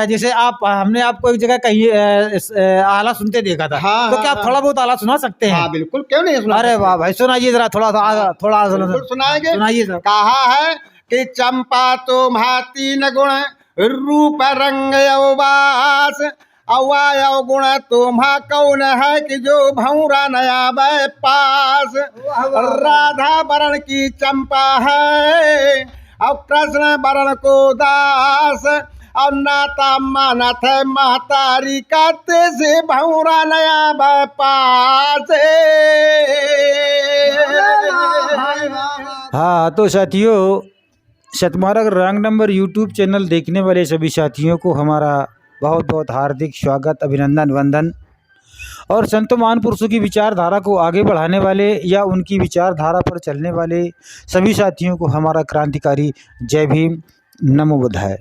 जैसे आप हमने आपको एक जगह कहीं आला सुनते देखा था। हाँ, तो क्या आप थोड़ा बहुत आला सुना सकते हैं? हाँ बिल्कुल, क्यों नहीं सुना। अरे वाह भाई, सुनाइए जरा थोड़ा थोड़ा सुनाएंगे। सुनाइए सर। कहा है कि चंपा तो भाती न गुण रूप रंग यौबास, अवयव गुण तुम्हा कौन है कि जो भौरा नया बै पास। राधा वरण की चंपा है और कृष्ण वरण को दास, और नाता मानत है महतारी कहते से भौरा नया बै पास। हाँ तो साथियों, शतमार्ग रंग नंबर यूट्यूब चैनल देखने वाले सभी साथियों को हमारा बहुत बहुत हार्दिक स्वागत, अभिनंदन, वंदन। और संतों महान पुरुषों की विचारधारा को आगे बढ़ाने वाले या उनकी विचारधारा पर चलने वाले सभी साथियों को हमारा क्रांतिकारी जय भीम, नमो बुद्धाय।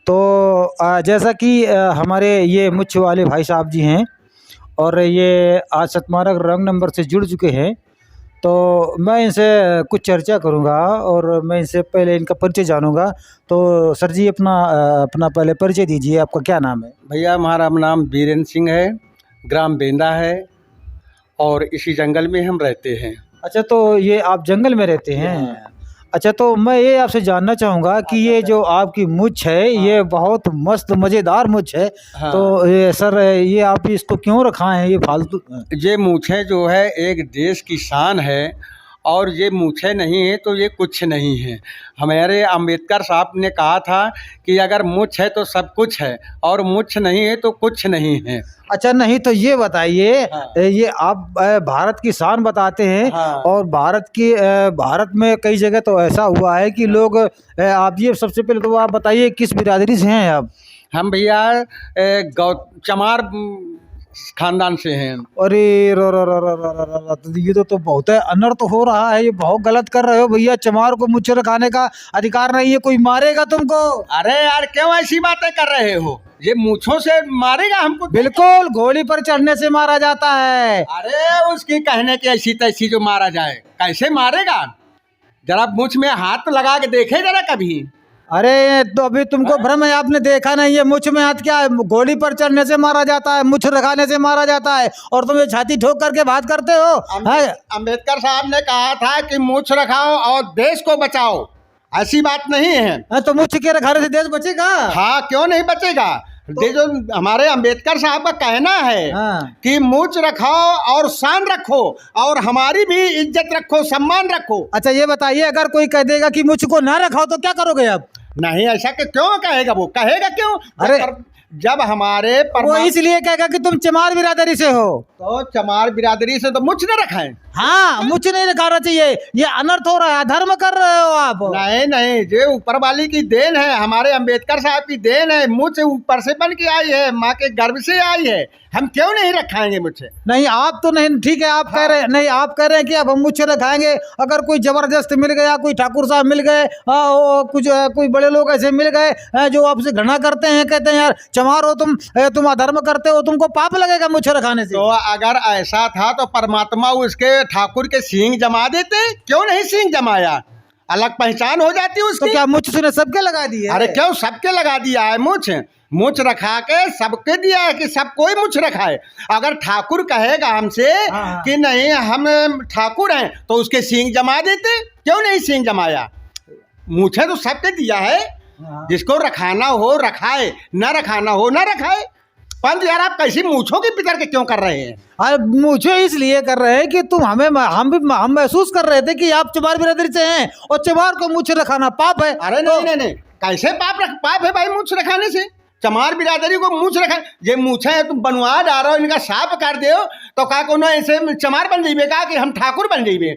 तो जैसा कि हमारे ये मुख्य वाले भाई साहब जी हैं और ये आज शतमार्ग रंग नंबर से जुड़ चुके हैं, तो मैं इनसे कुछ चर्चा करूंगा और मैं इनसे पहले इनका परिचय जानूंगा। तो सर जी अपना पहले परिचय दीजिए, आपका क्या नाम है? भैया हमारा नाम बीरेन सिंह है, ग्राम बेंदा है और इसी जंगल में हम रहते हैं। अच्छा, तो ये आप जंगल में रहते हैं? अच्छा, तो मैं ये आपसे जानना चाहूँगा कि ये जो आपकी मूंछ है, ये बहुत मस्त मज़ेदार मूंछ है। हाँ। तो ये सर, ये आप इसको क्यों रखा है ये फालतू? ये मूछें जो है एक देश की शान है, और ये मूछें नहीं है तो ये कुछ नहीं है। हमारे अंबेडकर साहब ने कहा था कि अगर मूछ है तो सब कुछ है, और मूछ नहीं है तो कुछ नहीं है। अच्छा, नहीं तो ये बताइए, हाँ। ये आप भारत की शान बताते हैं। हाँ। और भारत में कई जगह तो ऐसा हुआ है कि लोग आप ये सबसे पहले तो आप बताइए किस बिरादरी से हैं आप? हम भैया चमार खानदान से हैं। अरे रो रो रो रो रो रो रो रो, तो ये तो बहुत है, अनर्थ हो रहा है, ये बहुत गलत कर रहे हो भैया। चमार को मुझे रखाने का अधिकार नहीं है, कोई मारेगा तुमको। अरे यार क्यों ऐसी बातें कर रहे हो? ये मूछों से मारेगा हमको? बिल्कुल, घोड़ी पर चढ़ने से मारा जाता है। अरे उसकी कहने की ऐसी तैसी जो मारा जाए, कैसे मारेगा? जरा मूछ में हाथ लगा के देखे जरा कभी। अरे तो अभी तुमको भ्रम है, आपने देखा नहीं है। मुछ में हाथ क्या है? घोड़ी पर चढ़ने से मारा जाता है, मुछ रखाने से मारा जाता है, और तुम ये छाती ठोक करके बात करते हो। अंबेडकर साहब ने कहा था कि मूछ रखाओ और देश को बचाओ, ऐसी बात नहीं है। तो मुछ के रखाने से देश बचेगा? हाँ, क्यों नहीं बचेगा? जो हमारे अंबेडकर साहब का कहना है कि मूछ रखाओ और शान रखो, और हमारी भी इज्जत रखो, सम्मान रखो। अच्छा, ये बताइए, अगर कोई कह देगा कि मुझ को ना रखाओ तो क्या करोगे आप? नहीं, ऐसा कि क्यों कहेगा? वो कहेगा क्यों? अरे जब हमारे वो इसलिए कहेगा कि तुम चमार बिरादरी से हो। तो चमार बिरादरी से तो मुझ न रखाएं। हाँ, मुझ नहीं रखाना चाहिए, ये अनर्थ हो रहा है, अधर्म कर रहे हो आप। नहीं नहीं, ये ऊपर वाली की देन है, हमारे अंबेडकर साहब की देन है। मुझ ऊपर से बन के आई है, माँ के गर्भ से आई है, हम क्यों नहीं रखाएंगे मुझे? नहीं, आप तो नहीं, ठीक है, आप कह रहे नहीं, आप कह रहे हैं कि अब हम मुझ रखाएंगे। अगर कोई जबरदस्त मिल गया, कोई ठाकुर साहब मिल गए, कुछ कोई बड़े लोग ऐसे मिल गए जो आपसे घृणा करते हैं, कहते हैं यार चमार हो तुम अधर्म करते हो, तुमको पाप लगेगा मुझ रखाने से। तो अगर ऐसा था तो परमात्मा उसके ठाकुर के सींग जमा देते, क्यों नहीं सींग जमाया? अलग पहचान हो जाती उसकी। तो क्या मुझ से सबके लगा दिए? अरे क्यों सबके लगा दिया है? मुझ रखा के सबके दिया है कि सब कोई मुझ रखाए। अगर ठाकुर कहेगा हमसे कि नहीं हम ठाकुर हैं, तो उसके सींग जमा देते, क्यों नहीं सींग जमाया? मुझे तो सबके दिया है, जिसको रखाना हो रखाए, न रखाना हो न रखाए। पंत यार, आप कैसी मूछों की पितर के क्यों कर रहे हैं? अरे मुझे इसलिए कर रहे हैं कि तुम हम महसूस कर रहे थे कि आप चमार बिरादरी से हैं और चमार को मुझ रखाना पाप है। अरे नहीं, कैसे पाप है भाई मूछ रखाने से? चमार बिरादरी को मूछ रखा, ये मूछे है तुम बनवा जा रहे हो, इनका साफ कर दो तो का कोनो ऐसे चमार बन जाइए का कि हम ठाकुर बन जाइए?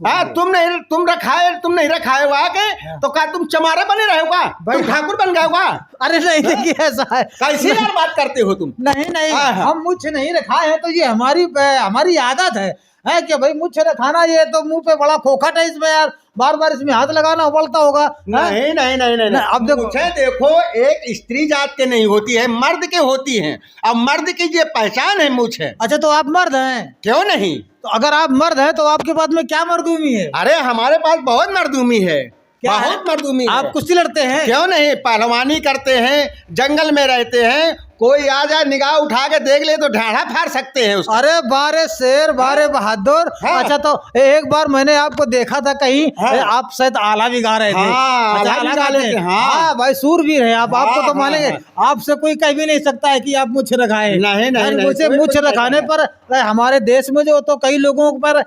हाँ, तुम नहीं रखाए हुआ के तो का तुम चमारे बने रहे होगा, तुम ठाकुर बन गए होगा? अरे नहीं, देखिए ऐसा है, कैसी यार बात करते हो तुम? नहीं, हम मुझ नहीं रखाए हैं, तो ये हमारी आदत है कि भाई मुझ रखाना। ये तो मुंह पे बड़ा खोखट है इसमें यार, बार बार इसमें हाथ लगाना पड़ता होगा। नहीं, अब देखो एक स्त्री जात के नहीं होती है, मर्द के होती है। अब मर्द की ये पहचान है मुझ है। अच्छा, तो आप मर्द हैं? क्यों नहीं? तो अगर आप मर्द हैं तो आपके पास में क्या मर्दूमी है? अरे हमारे पास बहुत मर्दूमी है। क्या है? बहुत मर्दूमी है। आप कुश्ती लड़ते हैं? क्यों नहीं, पहलवानी करते हैं, जंगल में रहते हैं, कोई आ जाए निगाह उठा के देख ले तो ढाढ़ा फाड़ सकते हैं उसका। अरे बारे शेर, बारे बहादुर। हाँ। अच्छा तो एक बार मैंने आपको देखा था कहीं, हाँ। आप शायद आला भी गा रहे थे। हाँ, अच्छा, आला भी गा गाते लेते हैं। हैं, हाँ। भाई सूरवीर है आप। आपको हाँ, तो मानेंगे, हाँ। आपसे कोई कह भी नहीं सकता है कि आप मुझ रखाए। नहीं, नहीं, मुझे कोई मुझ कुछ नहीं रखाने कहता पर हमारे देश में जो तो कई लोगों पर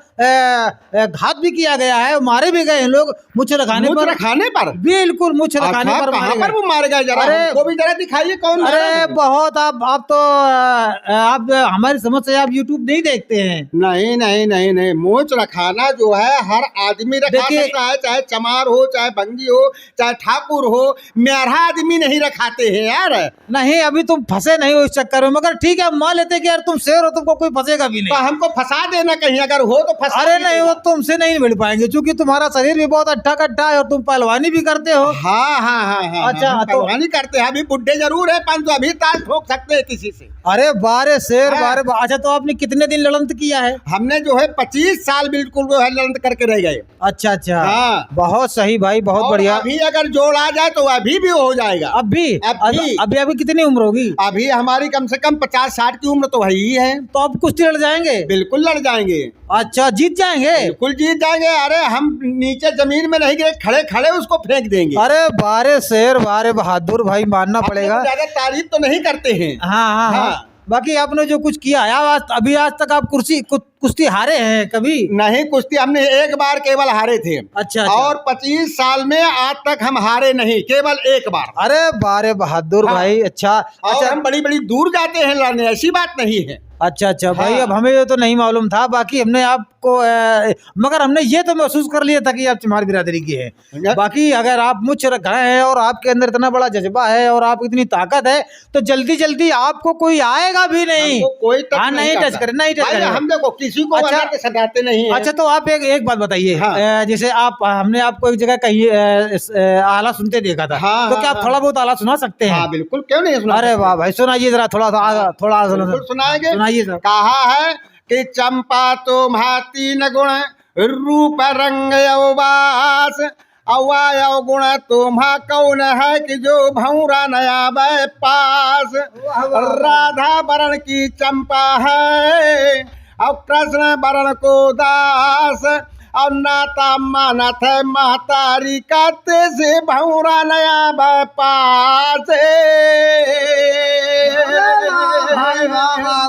घात भी किया गया है, मारे भी गए हैं लोग मुझ रखाने मुझ पर। रखाने पर? बिल्कुल मुझ रखाने अच्छा, पर कहाँ मारे पर गए। वो मारे गए, जरा अरे, हमको भी जरा दिखाइए कौन मारा अरे है? बहुत आप तो आप हमारी समझ से आप यूट्यूब नहीं देखते हैं। नहीं नहीं नहीं नहीं, मूछ रखाना जो है हर आदमी रखा देखिए- सकता है, चाहे चमार हो, चाहे भंगी हो, चाहे ठाकुर हो, म्यारा आदमी नहीं रखाते हैं यार। नहीं अभी तुम फंसे नहीं हो इस चक्कर में, मगर ठीक है मान लेते कि यार तुम शेर हो, तुमको कोई फंसेगा भी तो नहीं। हमको फंसा देना कहीं, अगर हो तो फंसा अरे भी नहीं, देना। वो तुमसे नहीं मिल पाएंगे क्योंकि तुम्हारा शरीर भी बहुत अच्छा कट्टा है और तुम पहलवानी भी करते हो। हाँ हाँ हाँ हाँ, अच्छा, हम तो- पहलवानी करते हैं, अभी बुढ़े जरूर है परंतु अभी ताल ठोक सकते हैं किसी से। अरे बारे शेर, हाँ। बारे अच्छा तो आपने कितने दिन लड़ंत किया है? हमने जो है 25 साल बिल्कुल वो है लड़त करके रह गए। अच्छा अच्छा, हाँ। बहुत सही भाई, बहुत और बढ़िया। अभी अगर जोड़ आ जाए तो अभी भी हो जाएगा। अभी अभी। अभी अभी कितनी उम्र होगी? अभी हमारी कम से कम 50-60 की उम्र तो है ही है। तो आप कुश्ती लड़ जाएंगे? बिल्कुल लड़ जाएंगे, अच्छा, जीत जाएंगे? बिल्कुल जीत जाएंगे। अरे हम नीचे जमीन में नहीं गिरे, खड़े खड़े उसको फेंक देंगे। अरे बारे शेर, बारे बहादुर भाई, मानना अपने पड़ेगा। को ज्यादा तारीफ तो नहीं करते हैं। हाँ हाँ हाँ, हाँ। बाकी आपने जो कुछ किया है आज तक आप कुश्ती हारे हैं कभी? नहीं, कुश्ती हमने एक बार केवल हारे थे। अच्छा। और 25 साल में आज तक हम हारे नहीं, केवल एक बार। अरे बारे बहादुर हाँ। भाई, अच्छा और अच्छा हम बड़ी बड़ी दूर जाते हैं लड़ने, ऐसी बात नहीं है। अच्छा अच्छा भाई, हाँ। अब हमें ये तो नहीं मालूम था। बाकी हमने आपको मगर हमने ये तो महसूस कर लिया था कि आप चमार बिरादरी की है। बाकी अगर आप मुझ रखा है और आपके अंदर इतना बड़ा जज्बा है और आप इतनी ताकत है तो जल्दी जल्दी आपको कोई आएगा भी नहीं। हमको कोई टच हाँ, नहीं टच करता। करे, नहीं टच भाई, करेगा। हम देखो किसी को अच्छा। अगर के सटाते नहीं है। अच्छा तो आप एक बात बताइए। हाँ। जैसे हमने आपको एक जगह कहीं आला सुनते देखा था। हाँ, तो हाँ, क्या आप हाँ। थोड़ा बहुत आला सुना सकते हैं? हाँ बिल्कुल, क्यों नहीं सुना अरे सकते? वाह भाई, सुनाइए जरा, थोड़ा थोड़ा बिल्कुल सुनाएंगे। सुनाइए सर। कहा है कि चंपा तो भाती न गुण, रूप रंग यौबास, अवायव गुण तुम्हा कौन है कि जो भौरा नया बै पास। राधा वरण की चंपा है और कृष्ण वरण को दास, और नाता मानत है महतारी कहते से भौरा नया बै पास।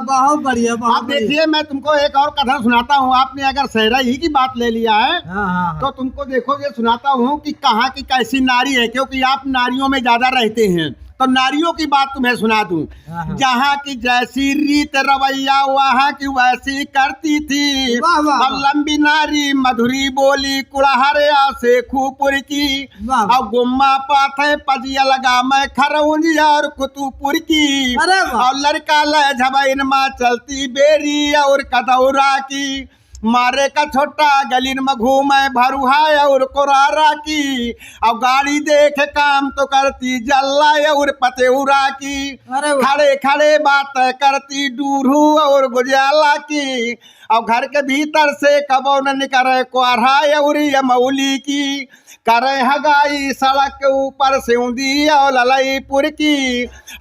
बहुत बढ़िया, आप देखिए, मैं तुमको एक और कथा सुनाता हूँ। आपने अगर सहरा ही की बात ले लिया है हाँ तो तुमको देखो ये सुनाता हूँ कि कहाँ की कैसी नारी है, क्योंकि आप नारियों में ज्यादा रहते हैं तो नारियों की बात तुम्हें सुना दूं। हाँ। जहाँ की जैसी रीत रवैया वहाँ की वैसी करती थी। वाह, वाह, वाह। और लंबी नारी मधुरी बोली कुड़हरिया से खूपुर की, वाह। और गुम्मा पाथे पजिया लगा मैं खरौंजिया और कुतुपुर की। अरे वाह। और लड़का ल झबैन माँ चलती बेरी और कदौरा की, मारे का छोटा गलीन में घूमे भरुहा और कोरारा की। अब गाड़ी देख काम तो करती जल्ला और पतेउरा की। अरे वाह। खड़े खड़े बात करती डूरू और गुजाला की। अब घर के भीतर से कबो न निकले कोरहा और मऊली की। करे हगाई सड़क के ऊपर सिउंदी और ललईपुर की।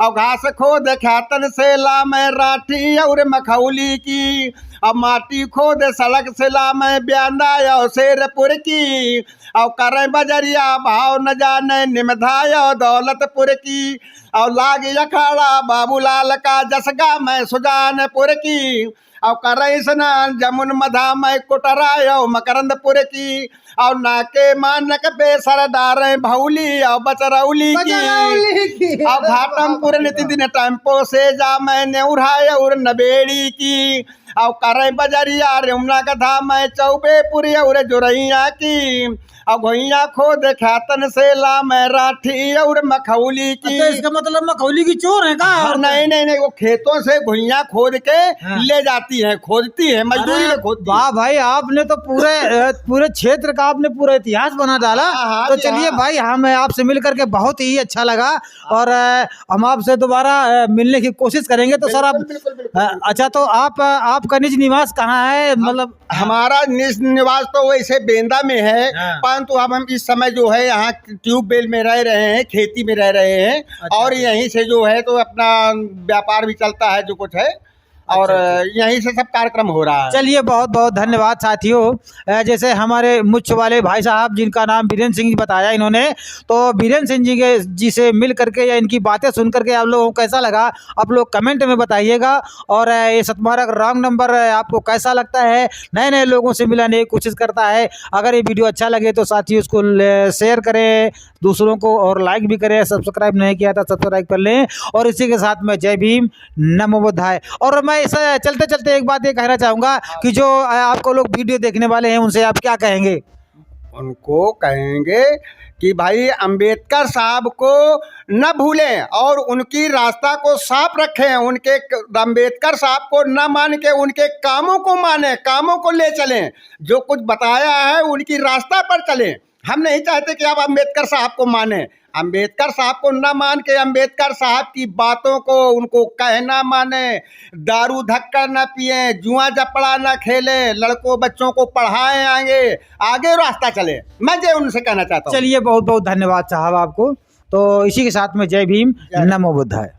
अब घास खोद खातन से लामे राठी और मखौली की। अब माटी खोद सड़क से लामे ब्याना और शेरपुर की। और करे बजरिया भाव न जाने निमधाय और दौलतपुर की। और लाग अखाड़ा बाबूलाल का जसगा मैं सुजानपुर की। और करे स्नान जमुन मधा मैं कुटराय और मकरंदपुर की। और नाके मानक पे सरदार भौली और बचरौली की। और घाटमपुर निति दिन टेम्पो से जा मैंने उड़ाए और नबेड़ी की। और करे बजरिया रेमना कथा मैं चौबेपुरी और जोरैया की। और घोइया खोद खातन से ला मैं राठी और मखौली की। तो इसका मतलब मखौली की चोर है का? हाँ, नहीं नहीं नहीं, वो खेतों से घुइयां खोद के हाँ। ले जाती है, खोदती है, मजदूरी में खोदती है। वाह भाई, आपने तो पूरे क्षेत्र का आपने पूरा इतिहास बना डाला। हाँ, तो जी, चलिए हाँ। भाई, हमें आपसे मिल करके बहुत ही अच्छा लगा और हम आपसे दोबारा मिलने की कोशिश करेंगे। तो सर आप बिल्कुल, बिल्कुल, बिल्कुल। अच्छा तो आप आपका निज निवास कहाँ है? मतलब हमारा निवास तो वैसे बेंदा में है, हाँ। परंतु हम इस समय जो है यहाँ ट्यूबवेल में रह रहे हैं, खेती में रह रहे हैं। अच्छा, और यहीं से जो है तो अपना व्यापार भी चलता है जो कुछ है, और यहीं से सब कार्यक्रम हो रहा है। चलिए बहुत बहुत धन्यवाद साथियों। जैसे हमारे मुख्य वाले भाई साहब जिनका नाम बीरेंद्र सिंह जी बताया इन्होंने, तो बीरेंद्र सिंह जी से मिल करके या इनकी बातें सुन करके आप लोगों को कैसा लगा आप लोग कमेंट में बताइएगा। और ये सतमारा का रॉन्ग नंबर आपको कैसा लगता है, नए नए लोगों से मिलाने की कोशिश करता है। अगर ये वीडियो अच्छा लगे तो साथियों उसको शेयर करें दूसरों को, और लाइक भी करें। सब्सक्राइब नहीं किया था सब्सक्राइब कर लें। और इसी के साथ में जय भीम, नमो बुद्धाय। और मैं इस चलते चलते एक बात ये कहना चाहूँगा कि जो आपको लोग वीडियो देखने वाले हैं उनसे आप क्या कहेंगे? उनको कहेंगे कि भाई अंबेडकर साहब को न भूलें और उनकी रास्ता को साफ रखें। उनके अंबेडकर साहब को न मान के उनके कामों को माने, कामों को ले चलें, जो कुछ बताया है उनकी रास्ता पर चलें। हम नहीं चाहते कि आप अंबेडकर साहब को माने, अंबेडकर साहब को न मान के अंबेडकर साहब की बातों को उनको कहना माने, दारू धक्का न पिए, जुआ जपड़ा न खेले, लड़कों बच्चों को पढ़ाएं, आगे आगे रास्ता चले। मैं ये उनसे कहना चाहता हूँ। चलिए बहुत बहुत धन्यवाद साहब आपको। तो इसी के साथ में जय भीम, नमो बुद्धाय।